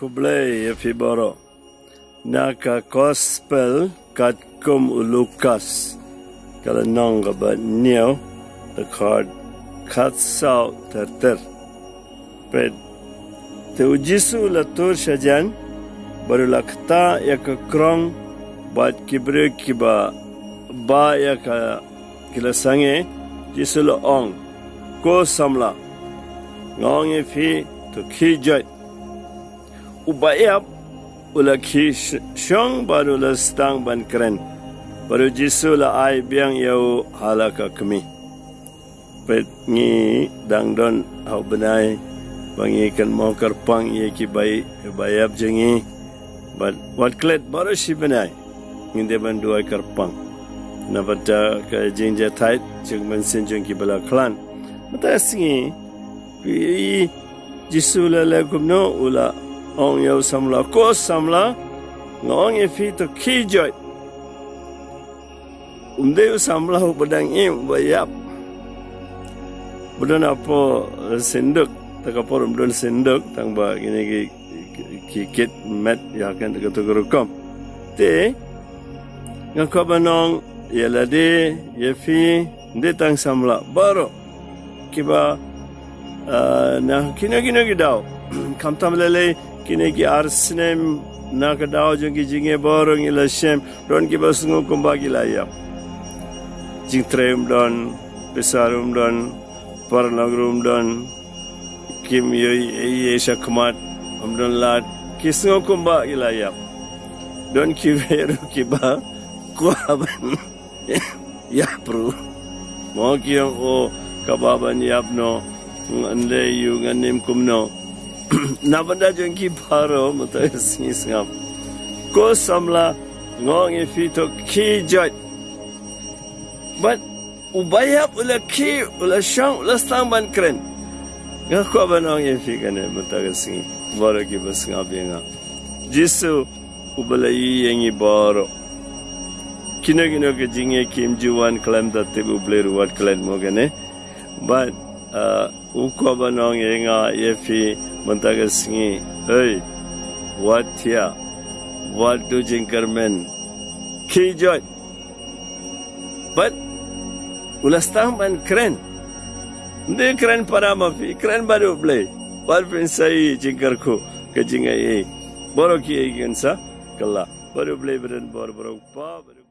kublai fiboro naka gospel kat kum ulukas kala nong ba niyo the card kat sao terter ped te ujisu la tur shajan baru lakta ya ka krong bat kibre kiba ba ya ka kila sange jisu lo ong ko samla ngong e fi to kijat ubayap ula ki shong baru la stang ban kren baru jisu la ai biang yau halaka kami pet ngi dang don au benai bangi kan mau karpang ye ki bayap jengi but what klet baru si benai nginde ban dua karpang na bata ka jinja tait jeng man sinjong ki bala klan mata singi jisu la la kumno ula ong yau samla ko samla ngong e fi to kijoi umdeu samla hu badang im bayap budan apa senduk takapor budan senduk tang ba gini kikit met ya kan tukurukom te ngakabanong yalade yefi de tang samla baro kiba na kina gidau kam tamlele kine ki arsnem na ka daw jongi jinge borong ila shem don ki basungu kumba gila ya jing treum don besarum don parnagrum don kim ye shakmat amdon lat kisngo kumba gila ya don ki veru ki ba kuaban ya pro mo ki o kababan yapno ande yu nganim kumno nabanda jengki baro mata singam ko samla ngong e fito ki jot but ubaya ula ki ula shang ula stang ban kren ngako banong e fi kane mata singi baro ki basnga benga jisu ubalai yengi baro kino ke jinge kim juwan klam da tebu bleru wat klan mo gane but uko banong yenga yefi mantaga singi hey what here what do jinkermen kijot but ulastang ban kren de kren para mafi kren baru play wal pensai jinkerku ke jingai boro ki gensa kala baru play beren boro pa baru